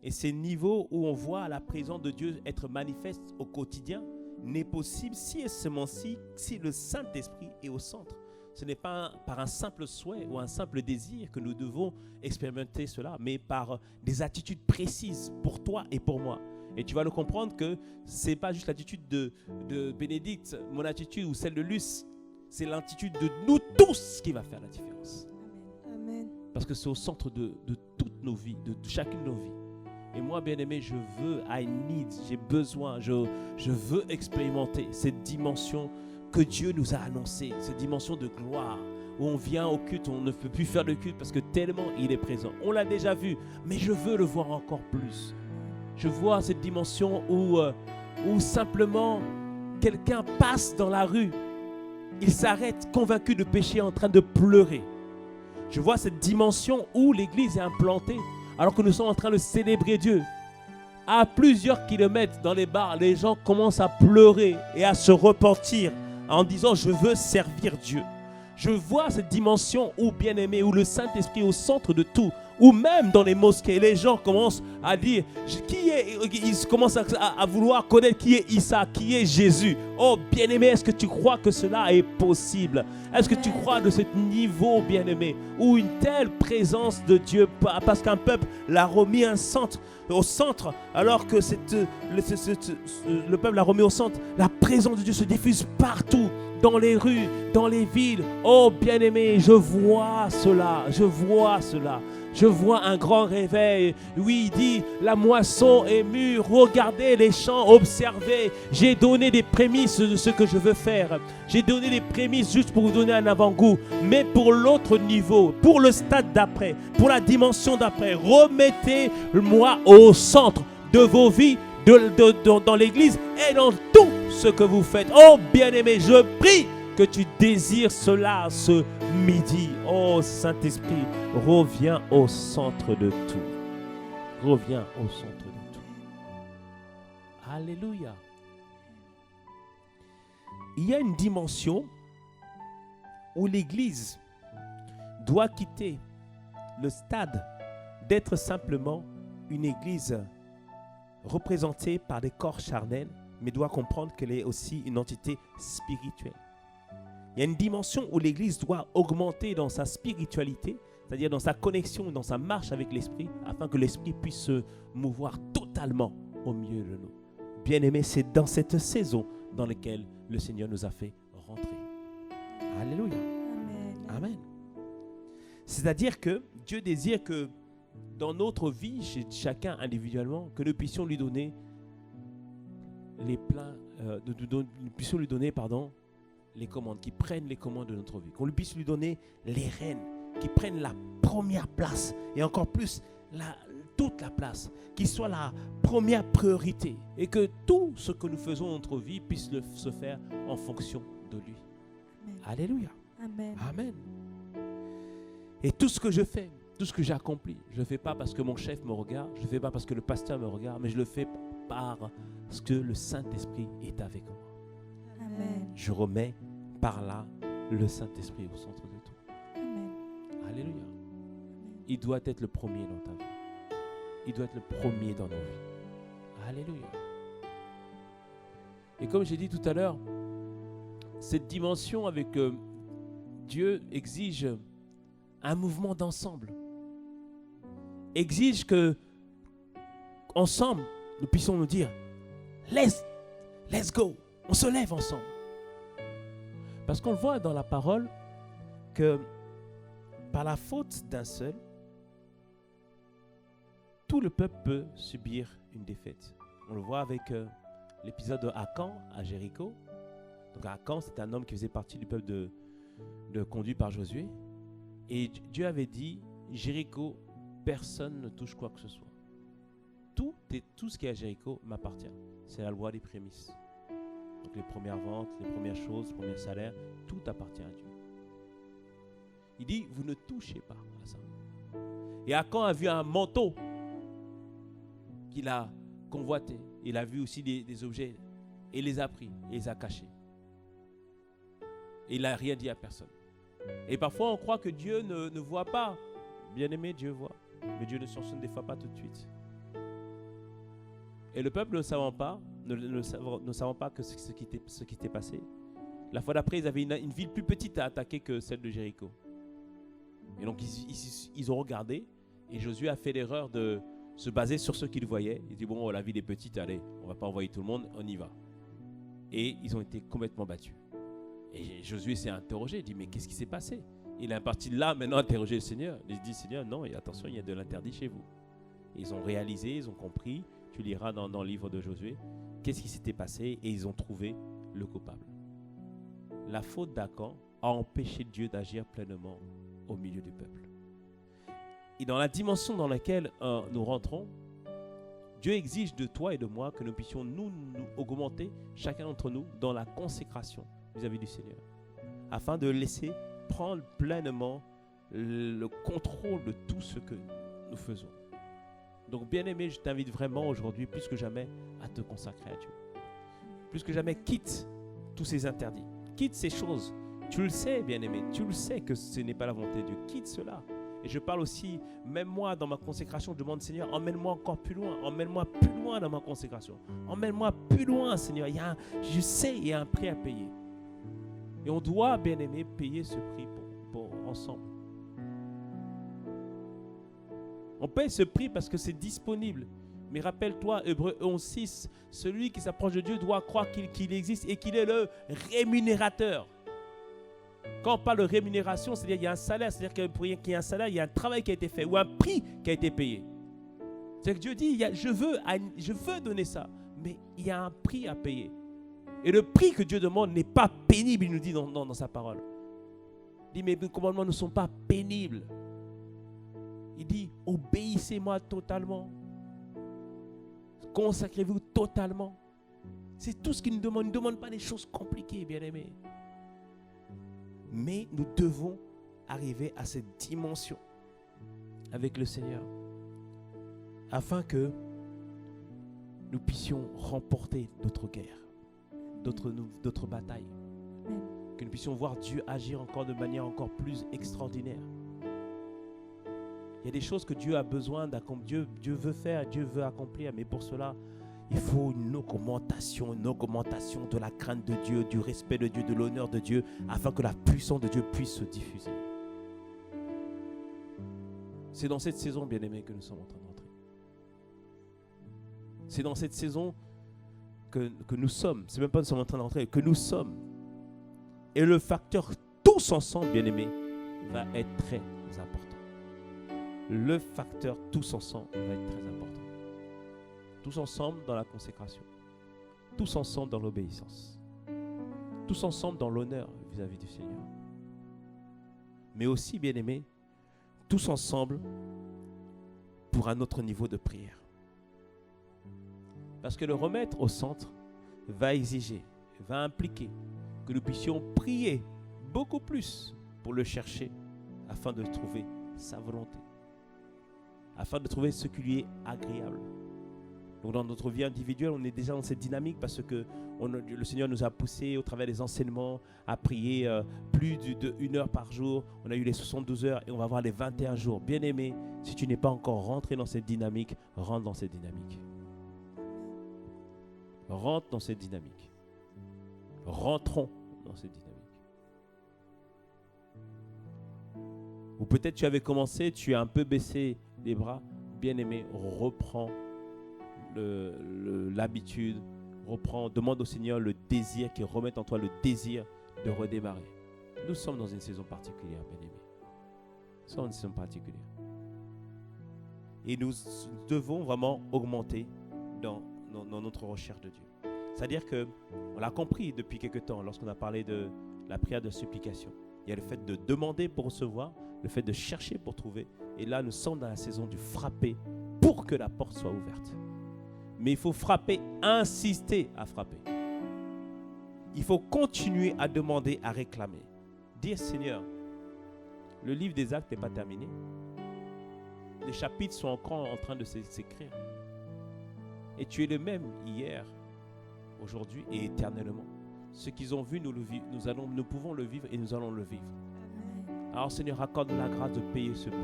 Et ces niveaux où on voit la présence de Dieu être manifeste au quotidien n'est possible si et seulement si le Saint-Esprit est au centre. Ce n'est pas par un simple souhait ou un simple désir que nous devons expérimenter cela, mais par des attitudes précises pour toi et pour moi. Et tu vas le comprendre que ce n'est pas juste l'attitude de Bénédicte, mon attitude ou celle de Luce. C'est l'attitude de nous tous qui va faire la différence.
Amen.
Parce que c'est au centre de toutes nos vies, de chacune de nos vies. Et moi, bien-aimé, je veux, j'ai besoin, je veux expérimenter cette dimension que Dieu nous a annoncée, cette dimension de gloire, où on vient au culte, on ne peut plus faire de culte parce que tellement il est présent. On l'a déjà vu, mais je veux le voir encore plus. Je vois cette dimension où simplement quelqu'un passe dans la rue, il s'arrête convaincu de péché en train de pleurer. Je vois cette dimension où l'église est implantée alors que nous sommes en train de célébrer Dieu. À plusieurs kilomètres dans les bars, les gens commencent à pleurer et à se repentir en disant « Je veux servir Dieu ». Je vois cette dimension où, bien aimé, où le Saint-Esprit est au centre de tout, ou même dans les mosquées, les gens commencent à dire qui est, ils commencent à vouloir connaître qui est Issa, qui est Jésus. Oh bien-aimé, est-ce que tu crois que cela est possible? Est-ce que tu crois de ce niveau, bien-aimé, où une telle présence de Dieu, parce qu'un peuple l'a remis au centre, alors que le peuple l'a remis au centre, la présence de Dieu se diffuse partout, dans les rues, dans les villes. Oh bien-aimé, je vois cela, je vois cela. Je vois un grand réveil. Oui, il dit, la moisson est mûre. Regardez les champs, observez. J'ai donné des prémices de ce que je veux faire. J'ai donné des prémices juste pour vous donner un avant-goût. Mais pour l'autre niveau, pour le stade d'après, pour la dimension d'après, remettez-moi au centre de vos vies, dans l'église et dans tout ce que vous faites. Oh bien-aimé, je prie que tu désires cela ce midi. Oh Saint-Esprit, reviens au centre de tout. Reviens au centre de tout. Alléluia. Il y a une dimension où l'Église doit quitter le stade d'être simplement une Église représentée par des corps charnels, mais doit comprendre qu'elle est aussi une entité spirituelle. Il y a une dimension où l'Église doit augmenter dans sa spiritualité, c'est-à-dire dans sa connexion, dans sa marche avec l'Esprit, afin que l'Esprit puisse se mouvoir totalement au milieu de nous. Bien-aimés, c'est dans cette saison dans laquelle le Seigneur nous a fait rentrer. Alléluia.
Amen.
Amen. C'est-à-dire que Dieu désire que dans notre vie, chez chacun individuellement, que nous puissions lui donner les commandes, qui prennent les commandes de notre vie, qu'on lui puisse lui donner les rênes, qui prennent la première place et encore plus toute la place, qu'il soit la première priorité et que tout ce que nous faisons dans notre vie puisse se faire en fonction de lui.
Amen.
Alléluia.
Amen.
Amen. Et tout ce que je fais, tout ce que j'accomplis, je ne le fais pas parce que mon chef me regarde, je ne le fais pas parce que le pasteur me regarde, mais je le fais parce que le Saint-Esprit est avec moi.
Amen.
Je remets par là le Saint-Esprit au centre de tout.
Amen.
Alléluia. Il doit être le premier dans ta vie. Il doit être le premier dans nos vies. Alléluia. Et comme j'ai dit tout à l'heure, cette dimension avec Dieu exige un mouvement d'ensemble. Exige que, ensemble, nous puissions nous dire, let's go. On se lève ensemble. Parce qu'on le voit dans la parole que par la faute d'un seul, tout le peuple peut subir une défaite. On le voit avec l'épisode de Akan à Jéricho. Donc Akan, c'est un homme qui faisait partie du peuple conduit par Josué. Et Dieu avait dit, Jéricho, personne ne touche quoi que ce soit. Tout ce qui est à Jéricho m'appartient. C'est la loi des prémices. Donc les premières ventes, les premières choses, les premiers salaires, tout appartient à Dieu. Il dit, vous ne touchez pas à ça. Et Akan a vu un manteau qu'il a convoité. Il a vu aussi des objets et les a pris et les a cachés. Et il n'a rien dit à personne. Et parfois on croit que Dieu ne voit pas. Bien aimé, Dieu voit. Mais Dieu ne sanctionne des fois pas tout de suite. Et le peuple ne savant pas que ce qui était passé. La fois d'après, ils avaient une ville plus petite à attaquer que celle de Jéricho. Et donc ils ont regardé. Et Josué a fait l'erreur de se baser sur ce qu'il voyait. Il dit, bon, la ville est petite, allez, on ne va pas envoyer tout le monde, on y va. Et ils ont été complètement battus. Et Josué s'est interrogé, il dit, mais qu'est-ce qui s'est passé? Il est parti là, maintenant, interroger le Seigneur. Il dit, Seigneur, non, et attention, il y a de l'interdit chez vous. Et ils ont réalisé, ils ont compris, tu liras dans le livre de Josué, qu'est-ce qui s'était passé, et ils ont trouvé le coupable. La faute d'Akan a empêché Dieu d'agir pleinement au milieu du peuple. Et dans la dimension dans laquelle nous rentrons, Dieu exige de toi et de moi que nous puissions nous augmenter, chacun d'entre nous, dans la consécration vis-à-vis du Seigneur, afin de laisser prendre pleinement le contrôle de tout ce que nous faisons. Donc, bien-aimé, je t'invite vraiment aujourd'hui, plus que jamais, à te consacrer à Dieu. Plus que jamais, quitte tous ces interdits. Quitte ces choses. Tu le sais, bien-aimé, tu le sais que ce n'est pas la volonté de Dieu. Quitte cela. Et je parle aussi, même moi, dans ma consécration, je demande, Seigneur, emmène-moi encore plus loin. Emmène-moi plus loin dans ma consécration. Emmène-moi plus loin, Seigneur. Je sais, il y a un prix à payer. Et on doit, bien-aimé, payer ce prix pour ensemble. On paye ce prix parce que c'est disponible. Mais rappelle-toi, Hébreux 11:6, celui qui s'approche de Dieu doit croire qu'il existe et qu'il est le rémunérateur. Quand on parle de rémunération, c'est-à-dire qu'il y a un salaire, c'est-à-dire qu'il y a un salaire, il y a un travail qui a été fait ou un prix qui a été payé. C'est-à-dire que Dieu dit, je veux donner ça, mais il y a un prix à payer. Et le prix que Dieu demande n'est pas pénible, il nous dit dans sa parole. Il dit, mais mes commandements ne sont pas pénibles. Il dit, obéissez-moi totalement. Consacrez-vous totalement. C'est tout ce qu'il nous demande. Il ne demande pas des choses compliquées, bien-aimés. Mais nous devons arriver à cette dimension avec le Seigneur afin que nous puissions remporter notre guerre, d'autres batailles.
Amen.
Que nous puissions voir Dieu agir encore de manière encore plus extraordinaire. Il y a des choses que Dieu a besoin d'accomplir, Dieu veut faire, Dieu veut accomplir, mais pour cela, il faut une augmentation de la crainte de Dieu, du respect de Dieu, de l'honneur de Dieu, afin que la puissance de Dieu puisse se diffuser. C'est dans cette saison, bien-aimés, que nous sommes en train d'entrer. C'est dans cette saison que nous sommes, c'est même pas nous sommes en train d'entrer, que nous sommes. Et le facteur tous ensemble, bien-aimés, va être très important. Le facteur tous ensemble va être très important. Tous ensemble dans la consécration. Tous ensemble dans l'obéissance. Tous ensemble dans l'honneur vis-à-vis du Seigneur. Mais aussi, bien-aimés, tous ensemble pour un autre niveau de prière. Parce que le remettre au centre va exiger, va impliquer que nous puissions prier beaucoup plus pour le chercher afin de trouver sa volonté, afin de trouver ce qui lui est agréable. Donc dans notre vie individuelle, on est déjà dans cette dynamique parce que le Seigneur nous a poussés au travers des enseignements à prier plus d'1 heure par jour. On a eu les 72 heures et on va avoir les 21 jours. Bien-aimé, si tu n'es pas encore rentré dans cette dynamique, rentre dans cette dynamique. Rentre dans cette dynamique. Rentrons dans cette dynamique. Ou peut-être tu avais commencé, tu as un peu baissé les bras. Bien-aimé, reprends l'habitude, demande au Seigneur le désir, qu'il remette en toi le désir de redémarrer. Nous sommes dans une saison particulière, bien-aimé. Nous sommes dans une saison particulière. Et nous devons vraiment augmenter dans notre recherche de Dieu. C'est-à-dire qu'on l'a compris depuis quelque temps, lorsqu'on a parlé de la prière de supplication. Il y a le fait de demander pour recevoir, le fait de chercher pour trouver. Et là, nous sommes dans la saison du frapper pour que la porte soit ouverte. Mais il faut frapper, insister à frapper. Il faut continuer à demander, à réclamer. Dire, Seigneur, le livre des actes n'est pas terminé. Les chapitres sont encore en train de s'écrire. Et tu es le même hier, aujourd'hui et éternellement. Ce qu'ils ont vu, nous pouvons le vivre et nous allons le vivre. Alors Seigneur, accorde-nous la grâce de payer ce prix.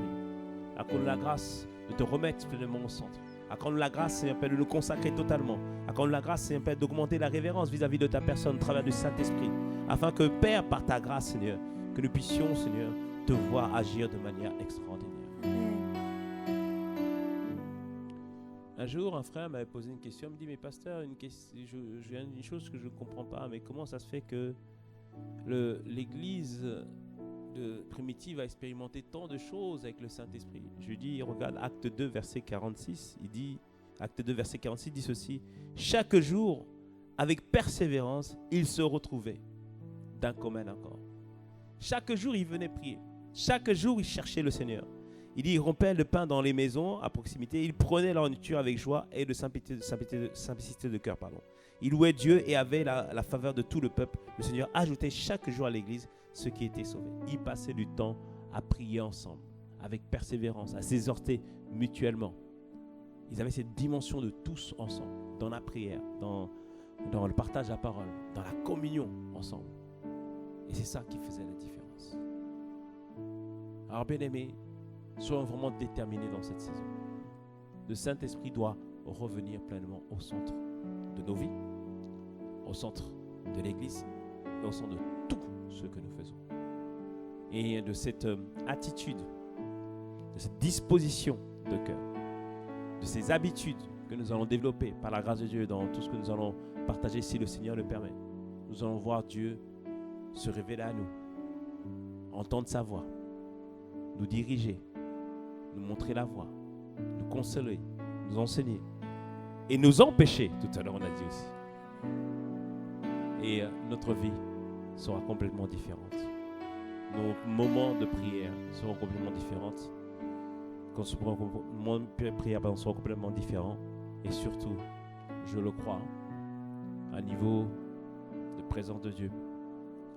Accorde-nous la grâce de te remettre pleinement au centre. Accorde-nous la grâce, Seigneur Père, de nous consacrer totalement. Accorde-nous la grâce, Seigneur Père, d'augmenter la révérence vis-à-vis de ta personne au travers du Saint-Esprit. Afin que, Père, par ta grâce, Seigneur, que nous puissions, Seigneur, te voir agir de manière extraordinaire. Un jour, un frère m'avait posé une question. Il me dit, mais pasteur, j'ai une chose que je ne comprends pas. Mais comment ça se fait que l'Église primitive a expérimenté tant de choses avec le Saint-Esprit? Je lui dis, regarde Acte 2, verset 46. Acte 2, verset 46 dit ceci. Chaque jour, avec persévérance, ils se retrouvaient d'un commun accord. Chaque jour, ils venaient prier. Chaque jour, ils cherchaient le Seigneur. Il dit, ils rompaient le pain dans les maisons à proximité. Ils prenaient leur nourriture avec joie et de simplicité de cœur. Ils louaient Dieu et avaient la faveur de tout le peuple. Le Seigneur ajoutait chaque jour à l'église ceux qui étaient sauvés. Ils passaient du temps à prier ensemble, avec persévérance, à s'exhorter mutuellement. Ils avaient cette dimension de tous ensemble, dans la prière, dans le partage de la parole, dans la communion ensemble. Et c'est ça qui faisait la différence. Alors bien aimés, soyons vraiment déterminés dans cette saison. Le Saint-Esprit doit revenir pleinement au centre de nos vies, au centre de l'Église et au centre de tout ce que nous faisons. Et de cette attitude, de cette disposition de cœur, de ces habitudes que nous allons développer par la grâce de Dieu dans tout ce que nous allons partager si le Seigneur le permet. Nous allons voir Dieu se révéler à nous, entendre sa voix, nous diriger, nous montrer la voie, nous consoler, nous enseigner et nous empêcher, tout à l'heure on a dit aussi. Et notre vie sera complètement différente. Nos moments de prière seront complètement différents. Quand ce moment de prière sera complètement différent. Et surtout, je le crois, un niveau de présence de Dieu,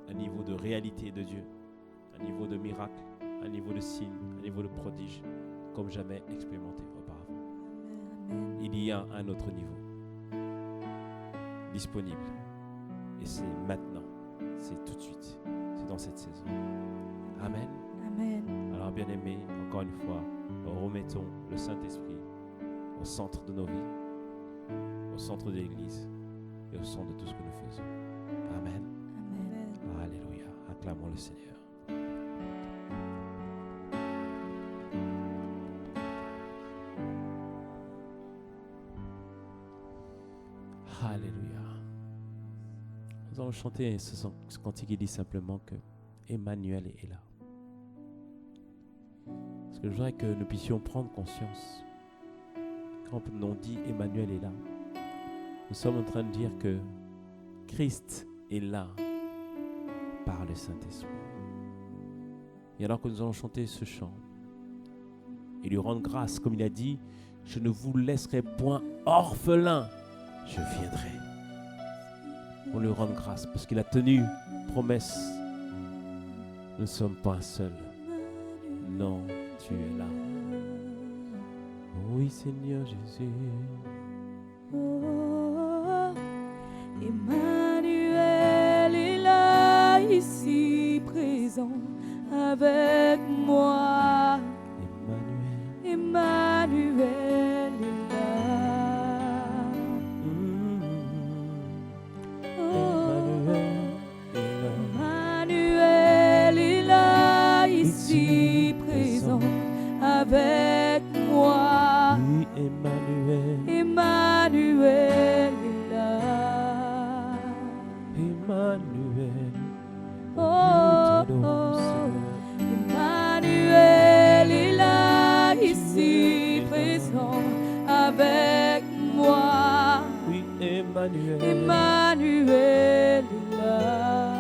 un niveau de réalité de Dieu, un niveau de miracle, un niveau de signe, un niveau de prodige, comme jamais expérimenté auparavant. Il y a un autre niveau disponible. Et c'est maintenant, c'est tout de suite, c'est dans cette saison. Amen.
Amen.
Alors bien aimés, encore une fois, remettons le Saint-Esprit au centre de nos vies, au centre de l'Église et au centre de tout ce que nous faisons. Amen.
Amen.
Alléluia. Acclamons le Seigneur. Alléluia. Nous allons chanter ce cantique qui dit simplement que Emmanuel est là. Parce que je voudrais que nous puissions prendre conscience. Quand on dit Emmanuel est là, nous sommes en train de dire que Christ est là par le Saint-Esprit. Et alors que nous allons chanter ce chant, et lui rendre grâce, comme il a dit, je ne vous laisserai point orphelin, je viendrai. On lui rend grâce parce qu'il a tenu promesse. Nous ne sommes pas seuls. Non, tu es là. Oui, Seigneur Jésus.
Oh, Emmanuel est là, ici présent avec moi. Emmanuel est là. Emmanuel est là, ici présent avec moi.
Oui, Emmanuel.
Emmanuel est là.
Emmanuel.
Oh,
Nous t'adorons,
oh.
Seigneur.
Emmanuel est là, ici présent avec moi.
Oui, Emmanuel.
Emmanuel est là.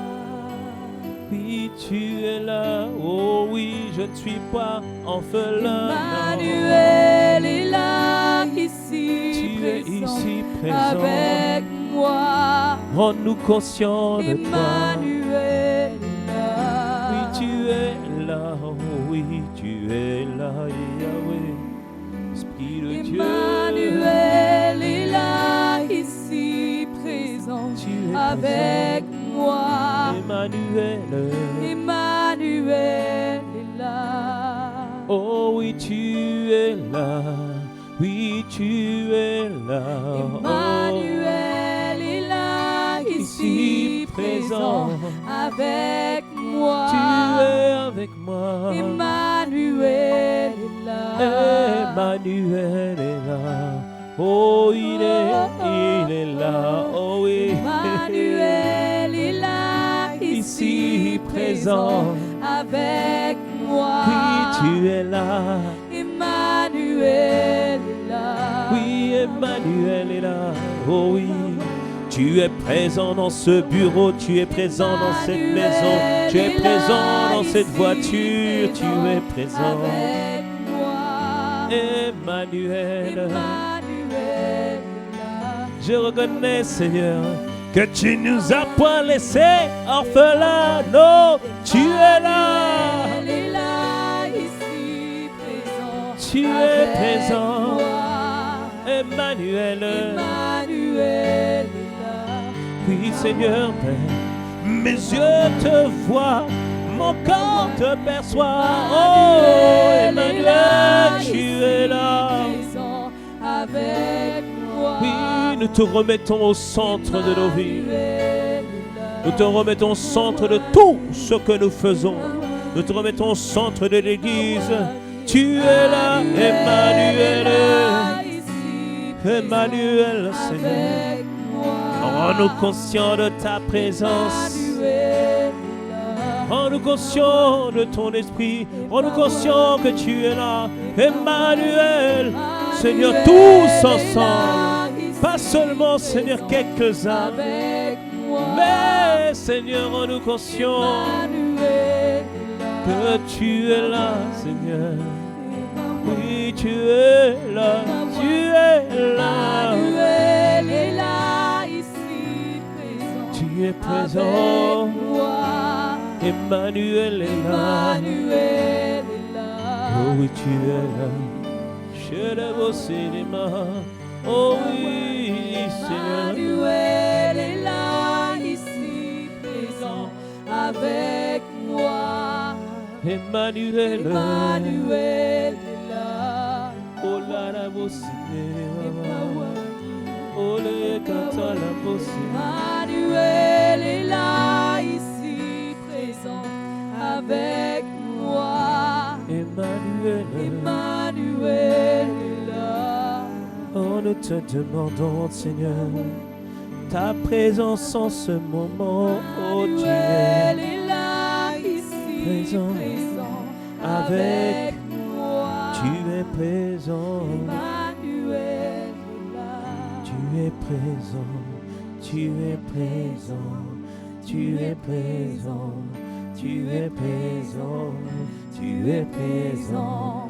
Oui, tu es là. Oh oui, je ne suis pas orphelin.
Emmanuel est là, ici
Tu es
présent
ici présent.
avec moi.
Rends-nous conscients de toi.
Emmanuel est là.
Oui, tu es là. Oh oui, tu es là, Yahweh. Esprit de Dieu.
Emmanuel est là, ici présent
Tu es
avec moi.
Emmanuel.
Emmanuel est là.
Oh oui, tu es là. Oui, tu es là.
Emmanuel est là, ici présent avec moi.
Tu es avec moi.
Emmanuel est là.
Emmanuel est là. Oh, il est là. Oh oui.
Emmanuel est là, ici présent avec moi.
Oui, tu es là.
Emmanuel est là.
Oui, Emmanuel est là. Oh oui. Tu es présent dans ce bureau, tu es présent dans cette maison, tu es présent dans cette voiture, tu es présent.
Avec moi.
Emmanuel.
Emmanuel est là.
Je reconnais, Seigneur, que tu nous as pas laissés orphelins. Non, tu es là.
Elle est là, ici présent.
Tu es
avec
présent.
moi.
Emmanuel.
Emmanuel est là.
Oui, Seigneur, mes yeux te voient, mon corps te perçoit. Oh, Emmanuel, tu es là.
Présent avec moi.
Oui, nous te remettons au centre de nos vies. Nous te remettons au centre de tout ce que nous faisons. Nous te remettons au centre de l'Église. Tu es là, Emmanuel. Emmanuel, Seigneur. Rends-nous conscients de ta présence. Rends-nous conscients de ton esprit. Rends-nous conscients que tu es là. Emmanuel, Seigneur, tous ensemble. Pas seulement, Seigneur, quelques-uns. Mais, Seigneur, rends-nous conscients que tu es là, Seigneur. Oui, tu es là. Tu es là.
Emmanuel est là, ici présent.
Tu es présent. Emmanuel est là.
Emmanuel est là.
Oh oui, tu es là. Je lève au cinéma. Oh oui, Seigneur.
Emmanuel est là, ici présent avec moi.
Emmanuel.
Emmanuel est là.
Oh la la cinéma. Oh le kata la cinéma.
Emmanuel est là, ici présent avec moi.
Emmanuel.
Emmanuel est là.
Oh, nous te demandons, Seigneur, ta présence en ce moment. Oh Dieu.
Emmanuel est là, ici
Présent.
présent
Avec
moi.
Tu es présent.
Emmanuel est là.
Tu es présent. Tu es présent. Tu es présent. Tu es présent. Tu es présent.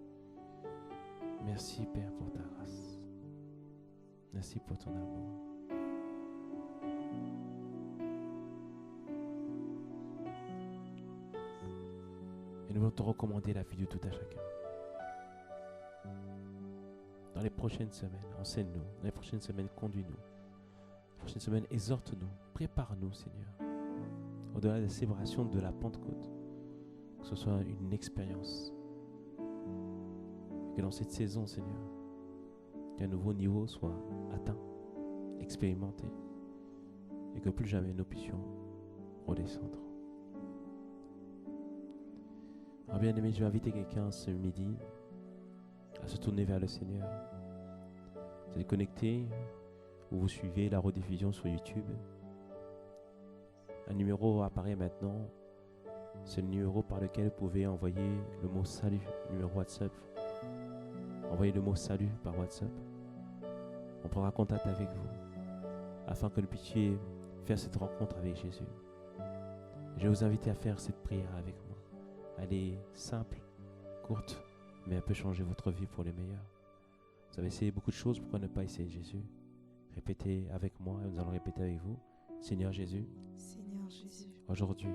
Merci, Père, pour ta grâce. Merci pour ton amour. Et nous voulons te recommander la vie de tout à chacun. Dans les prochaines semaines, enseigne-nous. Dans les prochaines semaines, conduis-nous. Dans les prochaines semaines, exhorte-nous. Prépare-nous, Seigneur. Au-delà de la célébration de la Pentecôte, que ce soit une expérience. Et que dans cette saison, Seigneur, qu'un nouveau niveau soit atteint, expérimenté. Et que plus jamais nous puissions redescendre. Alors bien aimé, je vais inviter quelqu'un ce midi à se tourner vers le Seigneur. Vous êtes connecté ou vous suivez la rediffusion sur YouTube. Un numéro apparaît maintenant. C'est le numéro par lequel vous pouvez envoyer le mot salut, numéro WhatsApp. Envoyez le mot salut par WhatsApp. On prendra contact avec vous afin que vous puissiez faire cette rencontre avec Jésus. Je vais vous inviter à faire cette prière avec moi. Elle est simple, courte, mais elle peut changer votre vie pour le meilleur. Vous avez essayé beaucoup de choses, pourquoi ne pas essayer Jésus? Répétez avec moi et nous allons répéter avec vous. Seigneur Jésus, aujourd'hui,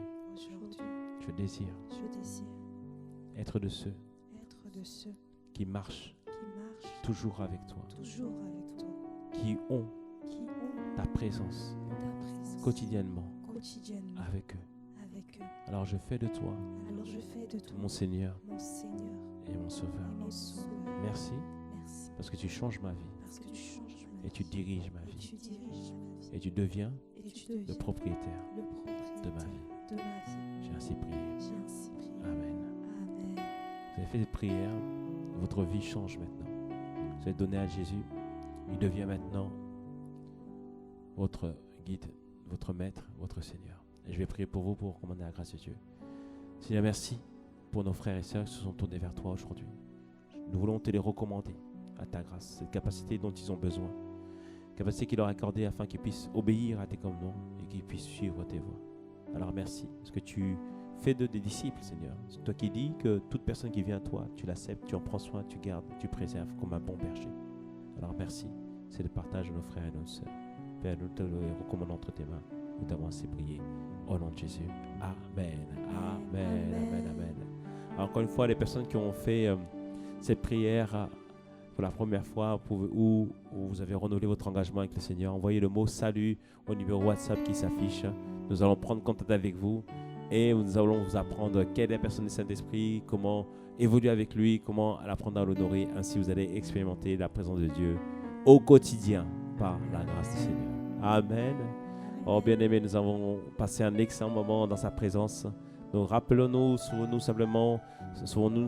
je désire être de ceux qui marchent toujours avec toi, qui ont ta présence quotidiennement avec eux. Alors je fais de toi mon Seigneur et mon Sauveur. Merci parce que tu changes ma vie et tu diriges ma vie et tu deviens le propriétaire de ma vie. J'ai ainsi prié. Amen. Vous avez fait cette prière, votre vie change maintenant. Vous avez donné à Jésus, il devient maintenant votre guide, votre maître, votre Seigneur. Et je vais prier pour vous pour recommander la grâce de Dieu. Seigneur, merci pour nos frères et sœurs qui se sont tournés vers toi aujourd'hui. Nous voulons te les recommander à ta grâce, cette capacité dont ils ont besoin. Capacité qu'il leur a accordée afin qu'ils puissent obéir à tes commandements et qu'ils puissent suivre tes voies. Alors merci, parce que tu fais d'eux des disciples, Seigneur. C'est toi qui dis que toute personne qui vient à toi, tu l'acceptes, tu en prends soin, tu gardes, tu préserves comme un bon berger. Alors merci, c'est le partage de nos frères et nos sœurs. Père, nous te le recommandons entre tes mains. Nous t'avons ainsi prié. Au nom de Jésus. Amen. Amen. Amen. Amen. Alors, encore une fois, les personnes qui ont fait cette prière pour la première fois ou vous avez renouvelé votre engagement avec le Seigneur, envoyez le mot salut au numéro WhatsApp qui s'affiche. Nous allons prendre contact avec vous et nous allons vous apprendre quelle est la personne du Saint-Esprit, comment évoluer avec lui, comment l'apprendre à l'honorer. Ainsi, vous allez expérimenter la présence de Dieu au quotidien par la grâce du Seigneur. Amen. Oh bien-aimés, nous avons passé un excellent moment dans sa présence. Donc rappelons-nous, souvenons-nous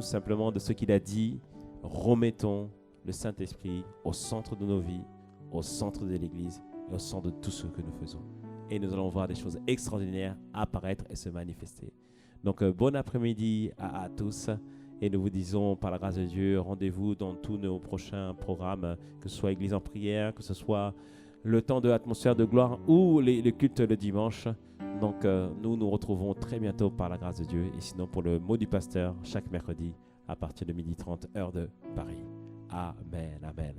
simplement de ce qu'il a dit. Remettons le Saint-Esprit au centre de nos vies, au centre de l'Église et au centre de tout ce que nous faisons. Et nous allons voir des choses extraordinaires apparaître et se manifester. Donc bon après-midi à tous. Et nous vous disons par la grâce de Dieu, rendez-vous dans tous nos prochains programmes, que ce soit Église en prière, que ce soit le temps de l'atmosphère de gloire ou les cultes le dimanche. Donc nous nous retrouvons très bientôt par la grâce de Dieu. Et sinon pour le mot du pasteur, chaque mercredi à partir de 12h30, heure de Paris. Amen, amen.